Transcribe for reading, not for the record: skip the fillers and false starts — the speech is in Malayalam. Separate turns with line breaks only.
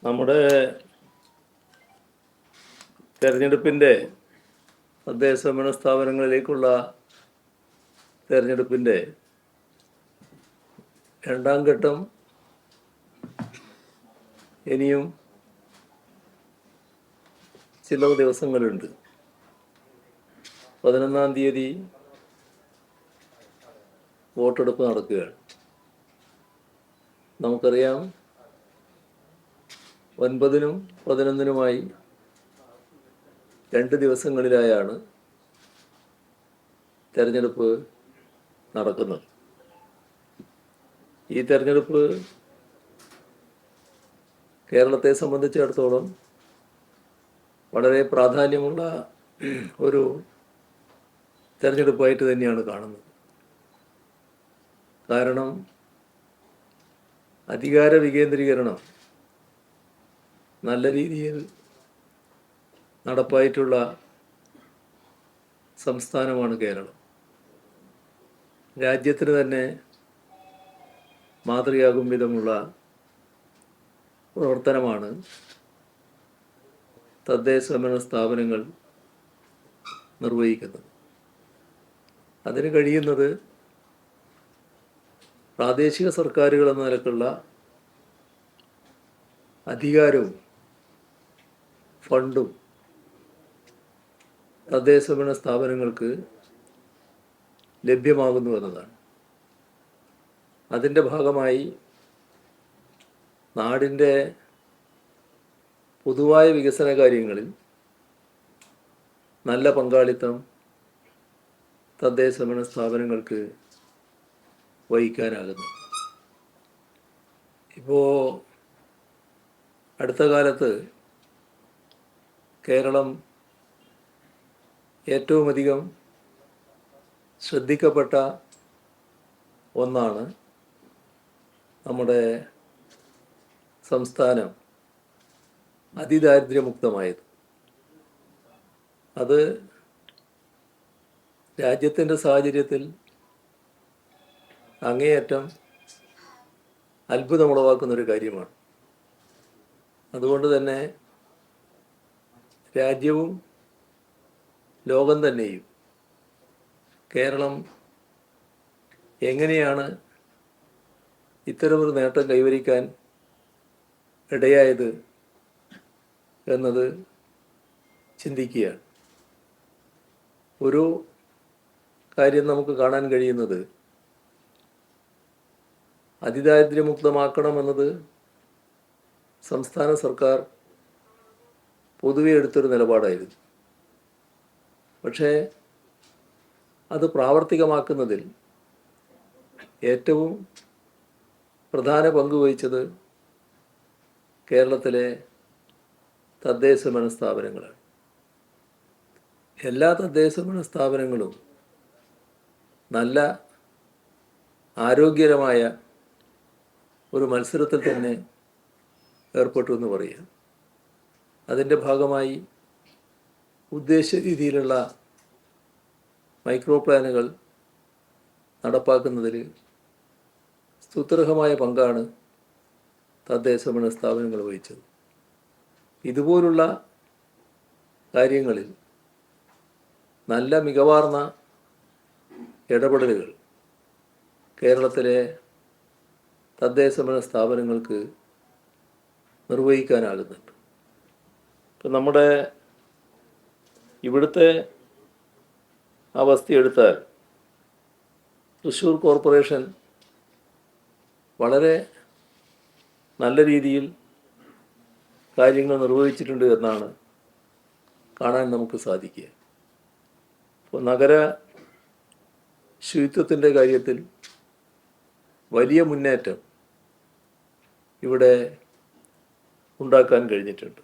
നമ്മുടെ തെരഞ്ഞെടുപ്പിൻ്റെ തദ്ദേശ ഭരണ സ്ഥാപനങ്ങളിലേക്കുള്ള തെരഞ്ഞെടുപ്പിൻ്റെ രണ്ടാം ഘട്ടം ഇനിയും ചില ദിവസങ്ങളുണ്ട്. 11-ാം തീയതി വോട്ടെടുപ്പ് നടക്കുകയാണ്. നമുക്കറിയാം, 9-നും 11-നുമായി 2 ദിവസങ്ങളിലായാണ് തെരഞ്ഞെടുപ്പ് നടക്കുന്നത്. ഈ തെരഞ്ഞെടുപ്പ് കേരളത്തെ സംബന്ധിച്ചിടത്തോളം വളരെ പ്രാധാന്യമുള്ള ഒരു തെരഞ്ഞെടുപ്പായിട്ട് തന്നെയാണ് കാണുന്നത്. കാരണം അധികാര വികേന്ദ്രീകരണം നല്ല രീതിയിൽ നടപ്പായിട്ടുള്ള സംസ്ഥാനമാണ് കേരളം. രാജ്യത്തിന് തന്നെ മാതൃകയാകും വിധമുള്ള പ്രവർത്തനമാണ് തദ്ദേശ ഭരണ സ്ഥാപനങ്ങൾ നിർവഹിക്കുന്നത്. അതിന് കഴിയുന്നത് പ്രാദേശിക സർക്കാരുകൾ എന്ന നിലക്കുള്ള അധികാരവും ഫണ്ടും തദ്ദേശ ഭരണ സ്ഥാപനങ്ങൾക്ക് ലഭ്യമാകുന്നു എന്നതാണ്. അതിൻ്റെ ഭാഗമായി നാടിൻ്റെ പൊതുവായ വികസന കാര്യങ്ങളിൽ നല്ല പങ്കാളിത്തം തദ്ദേശ ഭരണ സ്ഥാപനങ്ങൾക്ക് വഹിക്കാനാകുന്നു. ഇപ്പോൾ അടുത്ത കാലത്ത് കേരളം ഏറ്റവും അധികം ശ്രദ്ധിക്കപ്പെട്ട ഒന്നാണ് നമ്മുടെ സംസ്ഥാനം അതിദാരിദ്ര്യമുക്തമായത്. അത് രാജ്യത്തിൻ്റെ സാഹചര്യത്തിൽ അങ്ങേയറ്റം അത്ഭുതമുളവാക്കുന്നൊരു കാര്യമാണ്. അതുകൊണ്ട് തന്നെ രാജ്യവും ലോകം തന്നെയും കേരളം എങ്ങനെയാണ് ഇത്തരമൊരു നേട്ടം കൈവരിക്കാൻ ഇടയായത് എന്നത് ചിന്തിക്കുകയാണ്. ഒരു കാര്യം നമുക്ക് കാണാൻ കഴിയുന്നത്, അതിദാരിദ്ര്യമുക്തമാക്കണമെന്നത് സംസ്ഥാന സർക്കാർ പൊതുവെ എടുത്തൊരു നിലപാടായിരുന്നു. പക്ഷേ അത് പ്രാവർത്തികമാക്കുന്നതിൽ ഏറ്റവും പ്രധാന പങ്ക് വഹിച്ചത് കേരളത്തിലെ തദ്ദേശ ഭരണ സ്ഥാപനങ്ങളാണ്. എല്ലാ തദ്ദേശ ഭരണ സ്ഥാപനങ്ങളും നല്ല ആരോഗ്യകരമായ ഒരു മത്സരത്തിൽ തന്നെ ഏർപ്പെട്ടു എന്ന് പറയാം. അതിൻ്റെ ഭാഗമായി ഉദ്ദേശിച്ച രീതിയിലുള്ള മൈക്രോ പ്ലാനുകൾ നടപ്പാക്കുന്നതിൽ സ്തുത്യർഹമായ പങ്കാണ് തദ്ദേശ ഭരണ സ്ഥാപനങ്ങൾ വഹിച്ചത്. ഇതുപോലുള്ള കാര്യങ്ങളിൽ നല്ല മികവാർന്ന ഇടപെടലുകൾ കേരളത്തിലെ തദ്ദേശ ഭരണ സ്ഥാപനങ്ങൾക്ക് നിർവഹിക്കാനാകുന്നുണ്ട്. ഇപ്പം നമ്മുടെ ഇവിടുത്തെ അവസ്ഥ എടുത്താൽ, തൃശ്ശൂർ കോർപ്പറേഷൻ വളരെ നല്ല രീതിയിൽ കാര്യങ്ങൾ നിർവഹിച്ചിട്ടുണ്ട് എന്നാണ് കാണാൻ നമുക്ക് സാധിക്കുക. ഇപ്പോൾ നഗര ശുചിത്വത്തിൻ്റെ കാര്യത്തിൽ വലിയ മുന്നേറ്റം ഇവിടെ ഉണ്ടാക്കാൻ കഴിഞ്ഞിട്ടുണ്ട്.